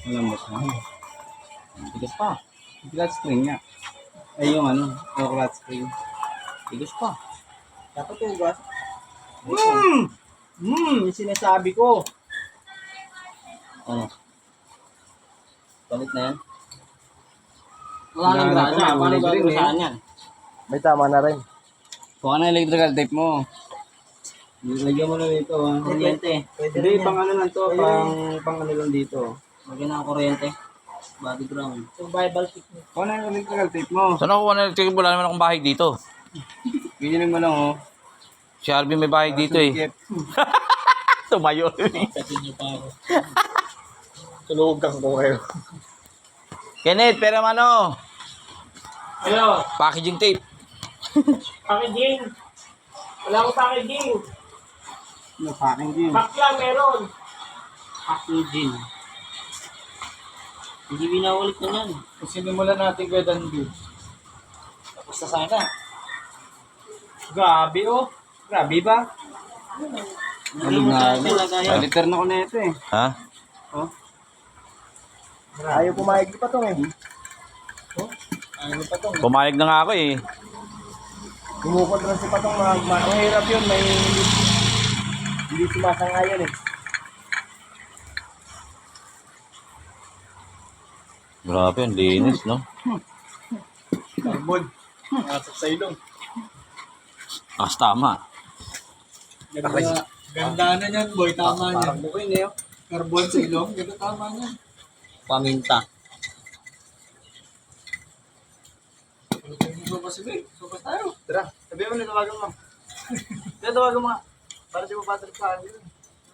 Malambot na. Tigas pa. Flat screen niya. Ay yung ano, yung flat screen. Tigas pa. Dapat ugas. Yung sinasabi ko. Ano? Palit na yan? Wala nang Wala na grasa. pa, Paano wala gagawin rin, saan yan? May tama na rin. Kung ano electrical tape mo. Lagyan mo na dito. Kuryente. Hindi, pang ano lang to. Pang ano lang dito. Lagyan ng kuryente. Body ground. Survival technique. Kung ano yung electrical tape mo. Saan ako kung ano, wala naman akong bahay dito. Bigyan mo lang oh. Si Arvin may bahay dito eh. Sikip. Tumayo. Kapatid niyo pa ako. Tulugan ko kayo. Kenneth, pero ano? Hello. Packaging tape. Packaging. Wala akong packaging. Ano, packing din. Pack lang meron. Packaging. Hindi binawalik na yan. Sinimulan natin kay Danby. Tapos na sana. Grabe oh. Grabe ba? Hindi mo tayo nilagayan. Liter na ko na ito eh. Ha? Oh. Ayaw pumayag pa to eh. Ano pa to? Pumayag na nga ako eh. Kumukontra si Patong mahirap yun. May hindi sumasangayon eh. Grabe, ang linis, no? Carbon. Nasap sa ilong. Tama. Ganda na yan, boy. Tama niya. Parang bukoy niyo. Carbon sa ilong. Ganda tama niya. Paminta. Sopas tayo. Tara, sabihin mo na tawagan mo. Tara, tawagan mo nga. Para si Patrick sa akin.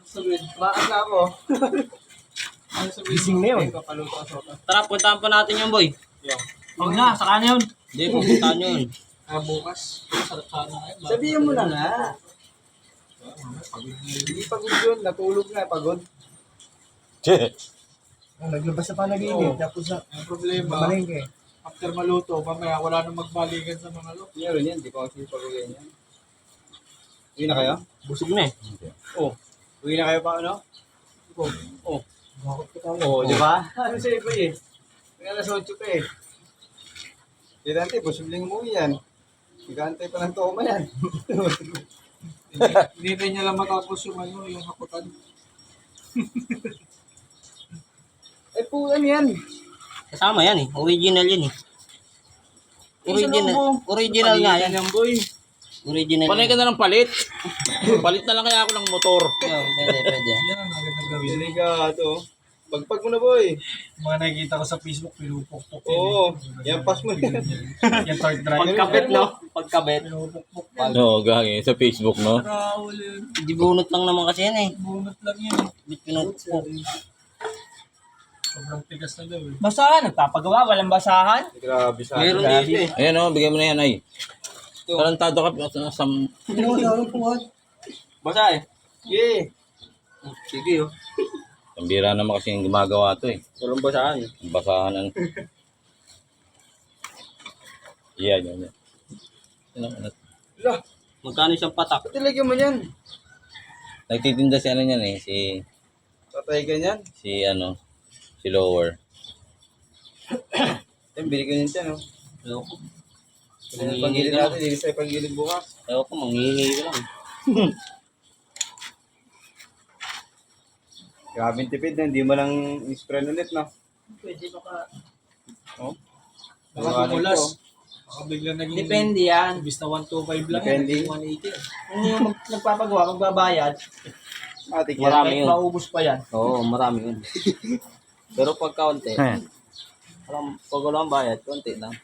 Sabihin. Makas na ako. Ano sabihin? Gising na yun. Papaluto ka sopas. Tara, puntahan pa natin yung boy. Huwag na, saka na yun. Hindi, pupuntahan nyo yun. Bukas. Sarap sana ngayon. Sabihin mo na nga. Hindi pagod yun. Natulog na. Pagod. Naglabas sa panaginip. Tapos sa Ang problema, malengke. after maluto, mamaya wala nang magbalikan sa mga luto. Meron yan. Di ko kasi pagod yan. Uwi na kayo? Busog na eh. Oo. Uwi na kayo pa ano? Oo. Bakit ka tayo? Oo, di ba? Ano sa iba eh. May alas 8 pa eh. Di dante, posibleng umuwi yan. Higantay pa ng toma yan. Hindi rin niya lang matapos yung ano, yung hakutan. Eh, pulan yan. Kasama yan eh. Original yan eh. Original nga yan. Yan, boy. Original Panay ka na ng palit. Palit na lang kaya ako ng motor. Pwede. Yan ang magandang gawin. Delikado. Pagpag mo na, boy. Mga nakikita ko sa Facebook, pinupukpuk yun. Oo. Yan, pass mo yan. Yung third drive. Pagkabit no? Pagkabit. Pinupukpuk. No, gagi sa Facebook, no? Rawal yun. Di bunot lang naman kasi yan eh. Bunot lang yun. Bit pinupukpuk. Sobrang tigas na daw eh. Basahan? Nagpapagawa? Walang basahan? Grabe sa Meron dito eh. Ayan, oh, bigay mo na yan, ay. Tarantado ka. Basa eh. Yeah. Sige, oh. Ang bira naman kasi yung gumagawa to eh. Walang basahan. Ang basahan ng... Yan, yan, yan. Ano? Lah, Magkano isang patak? ba't ilagyan mo yan? Nagtitinda si ano yan eh, si Patay ka niyan. si Lower. Yan, bili ka niyan dyan, oh. Ayoko. Yan ang pagilid natin, hindi sa'yo pagilid bukas. Ayoko, manghihingi ko lang. Grabing tipid na, hindi mo lang spray ulit, no? Pwede baka... Oh. Baka tumulas. Baka biglang naging... Depende yan. Ibis na 125 lang. Depende. yan, 180. Kung yung nagpapagawa, magbabayad, Matik yan. marami yun. Maubos pa yan. Oo, marami yun. Pero pag kaunti, pag wala kang bayad, kaunti lang.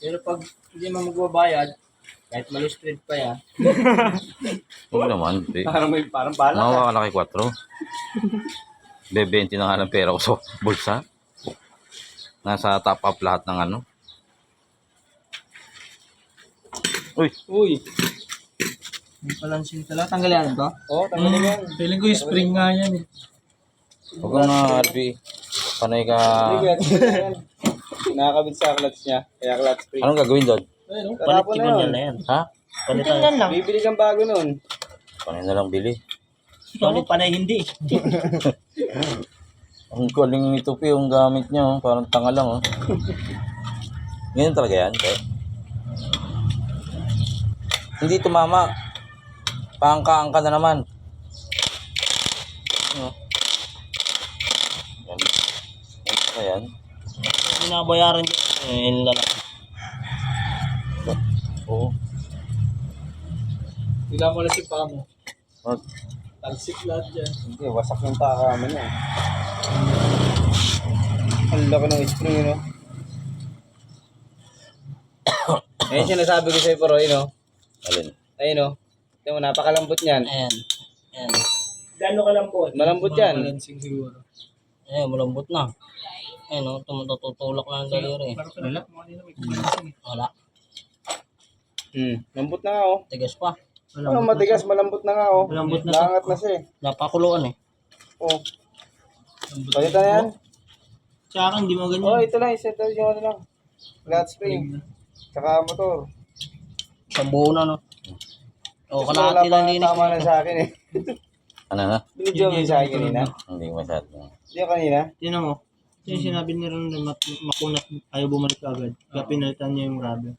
Pero pag hindi mo magbabayad, kahit malustrid pa yan, Huwag naman. Parang bala ka. Mawa ka na kay 4. Bebenti na nga ng pera ko sa bulsa. Nasa top up lahat ng ano. Uy, Uy, may palansin talaga. Tanggalin to? oh, tanggalin yan. Feeling ko yung spring nga yan eh. huwag ka na, RB. Panay ka. Nakakabit sa clutch niya, kaya clutch spring. Anong gagawin doon? Tarapo na yun. na yan. Ha? Palitan yan lang. Bibili kang bago nun. Panay na lang bili. Palit panay hindi. Ang galing nito Pi, yung gamit niya. Oh. Parang tanga lang. Oh. Ganyan talaga yan. Kaya. Hindi tumama. Paangka-angka na naman. Ano? Yan. Yan pa yan. Binabayaran dyan. Yung lalaki. Oo. Hila mo lang si pa mo. Oh. Talsik lahat dyan. Hindi, wasak yung takama niya. Ang laki ng spring, you know? Ayun sinasabi ko sa'yo, pero yun, no? Alin? Ayun, no? Tingnan mo, napakalambot niyan. Ayan. Ayan. Gano'n ka lang po? Malambot yan. Balancing siguro. Ayan, malambot na. Ayan o, tutulak na ang daliri. Wala. Wala. Lambot na nga, oh. Tigas pa. Oh, matigas, malambot na nga, oh. Malambot na Naangat na siya, eh. Napakuluan eh. Oh. Palitan na yan. Sa akin, di mo Oh, ganyan. ito lang, isettle yung ano lang. Flat spring. Tsaka motor. Isang buo na no. O, Kasi wala kalahati pa lang linis. tama na sa akin, eh. Ano na? Binidyo mo yun sa akin kanina. Hindi masyado. Hindi yung kanina. Tingnan mo. Ito yung sinabi ni Ron na makunat, ayaw bumalik agad. Kaya pinalitan niya yung rubber.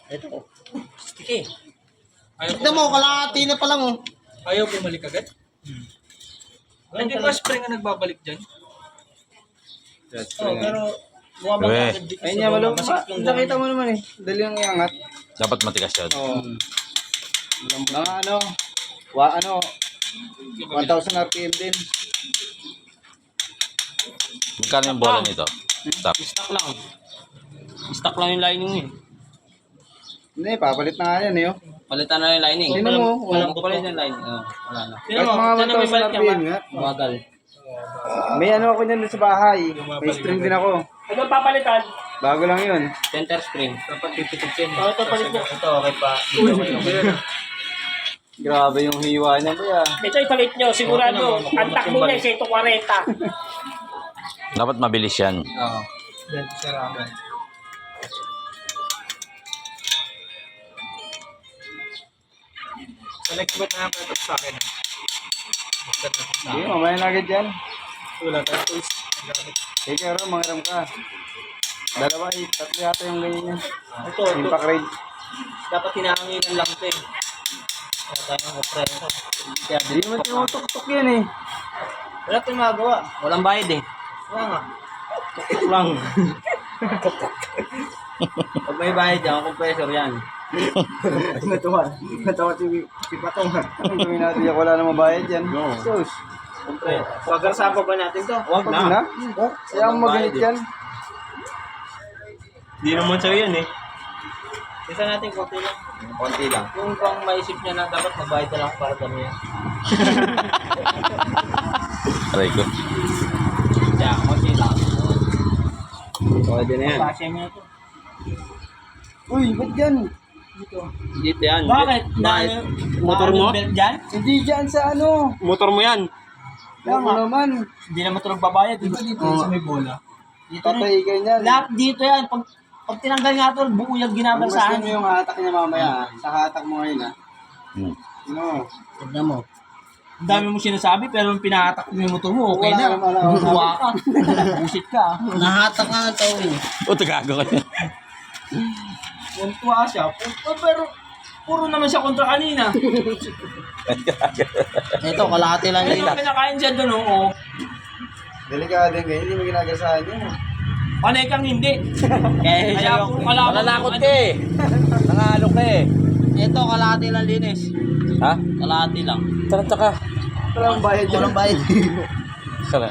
Ito. Sige. Tignan mo, kalahati na pa lang oh. Ayaw bumalik agad? Hindi ba spring ang nagbabalik dyan? Flat Oo, spring. pero bumabang Uwe. agad dito Ayun sa niya, bola. malambot. Masakit yung Nakita mo naman, eh. Dali ang iangat. Dapat matigas yun. Oo. Mga ano, 1,000 RPM din. Magkano yung bola nito? Stop. Stock lang. Stock lang yung lining eh. Hindi, papalit na nga yan, eh. Oh. Palitan na yung lining. Tingnan mo, Walang palit yung lining. Oh, wala na. Tingnan Kahit mo, mga sana may 1,000 balik ka RPM ba? nga. Bagal. May ano ako niyan sa bahay. May spring din ako. Ano papalitan? Bago lang yun. Center spring. Dapat tipitig yan. Oh, ito palit mo. Ito, okay pa. Grabe yung hiwa niya, kuya. Ito ipalit nyo, sigurado. Ang takbo niya, 140. Dapat mabilis yan. Oo. Yan, saraban. Sa next bet na natin sa akin. Basta na sa Hindi, akin. mamaya na agad yan. Wala tayong tools. Gamit. Take care, mangiram ka. Dalawa, tatlo yata yung ganyan yan. Ito, Impact rate. dapat hinahanginan lang ito eh. Kaya tayo ng opera. Kaya Hindi naman tinutok-tok yan, eh. wala tayong magawa. Walang bayad eh. Wala nga. Tuk lang. Pag may bayad yan, compressor yan. Natawa si Patong. Ang gawin natin yan, wala namang bayad yan. Sus. Pag-arasahan pa ba natin to? Huwag Pag na? Kaya ang magalit yan. Hindi naman sa'yo yan eh. Isa natin konti lang. Konti lang. Yung pang maisip niya na dapat magbayad na lang para dami yan. Aray ko. Kaya, konti lang. Pwede na yan. Pasya mo na to. Uy, ba't yan? Dito yan. Bakit? Motor mo? Belt dyan? Hindi dyan sa ano. Motor mo yan. Yan mo naman. Hindi naman ito nagbabayad. Dito sa may bola. Dito na. Patay ka niyan. Lahat dito yan. Pag tinanggal nga ito, buo yung Gusto ginabalsahan. mo yung hatak niya mamaya. Sa hatak mo ngayon, ha? Hmm. Ano? Tignan mo. Ang dami mo sinasabi, pero yung pinahatak mo yung motor mo, okay Wala, na. wala. Buwa ka. Busit ka. Nahatak nga ito eh. O, tagago ka niya. Kuntuwa siya. Pero puro naman siya kontra kanina. Ito, kalahati lang Ano yun. yung pinakain dyan doon, oh. Delikado yung ganyan. Hindi mo ginagasahan yan. Panay kang hindi. Kaya puro kalaban. Malalakot ka eh. Nangalok ka eh. Ito, kalahati lang linis. Ha? Kalahati lang. Taranta ka. Walang bayad yan. Walang bayad. Sala.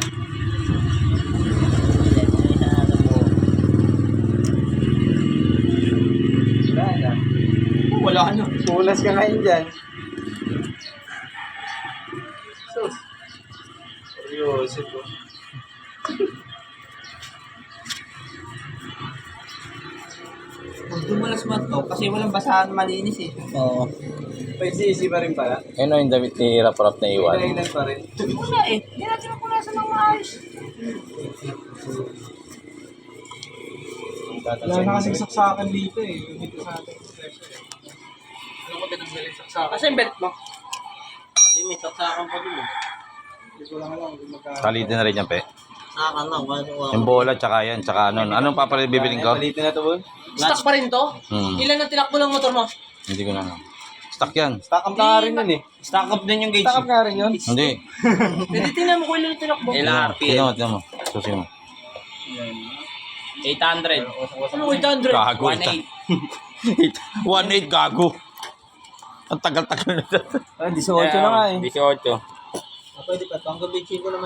Wala na. Wala ano. Punas ka ngayon dyan. Sus. Seryoso po. Pag dumulas mo to, kasi walang basahan malinis eh. Oo. May sisi pa rin pala. Ayun o, yung damit ni Rap-Rap na iwan. Kailangan pa rin. Wala eh. Hindi natin mapunasan ng maayos. Wala na kasing saksakan dito eh. Dito sa ating compressor eh. Ano ko tinanggalin saksakan? Kasi yung belt mo. Hindi saksakan pa dun. Hindi ko lang alam kung magkano. Palitin na rin yan, pe. Sakan lang. Wala. Yung bola, tsaka yan, tsaka ano. Anong papalit bibiling ko? Palitin na to, boy. Stock pa rin to? Hmm, Ilan ang tinakbo ng motor mo? hindi ko na alam. Stock yan. Stock up na nga rin yun eh. Stack up din yung gauge. Stock up nga rin yun. Hindi. Pwede tingnan mo kung ilan ang tinakbo. LRP. Tingnan mo. Susi mo. 800. Ano 800? Gago. 1.8. 1.8 gago. Ang tagal-tagal na. Ah, 18 na nga eh. 18. Pwede pa. Pang gabi ko naman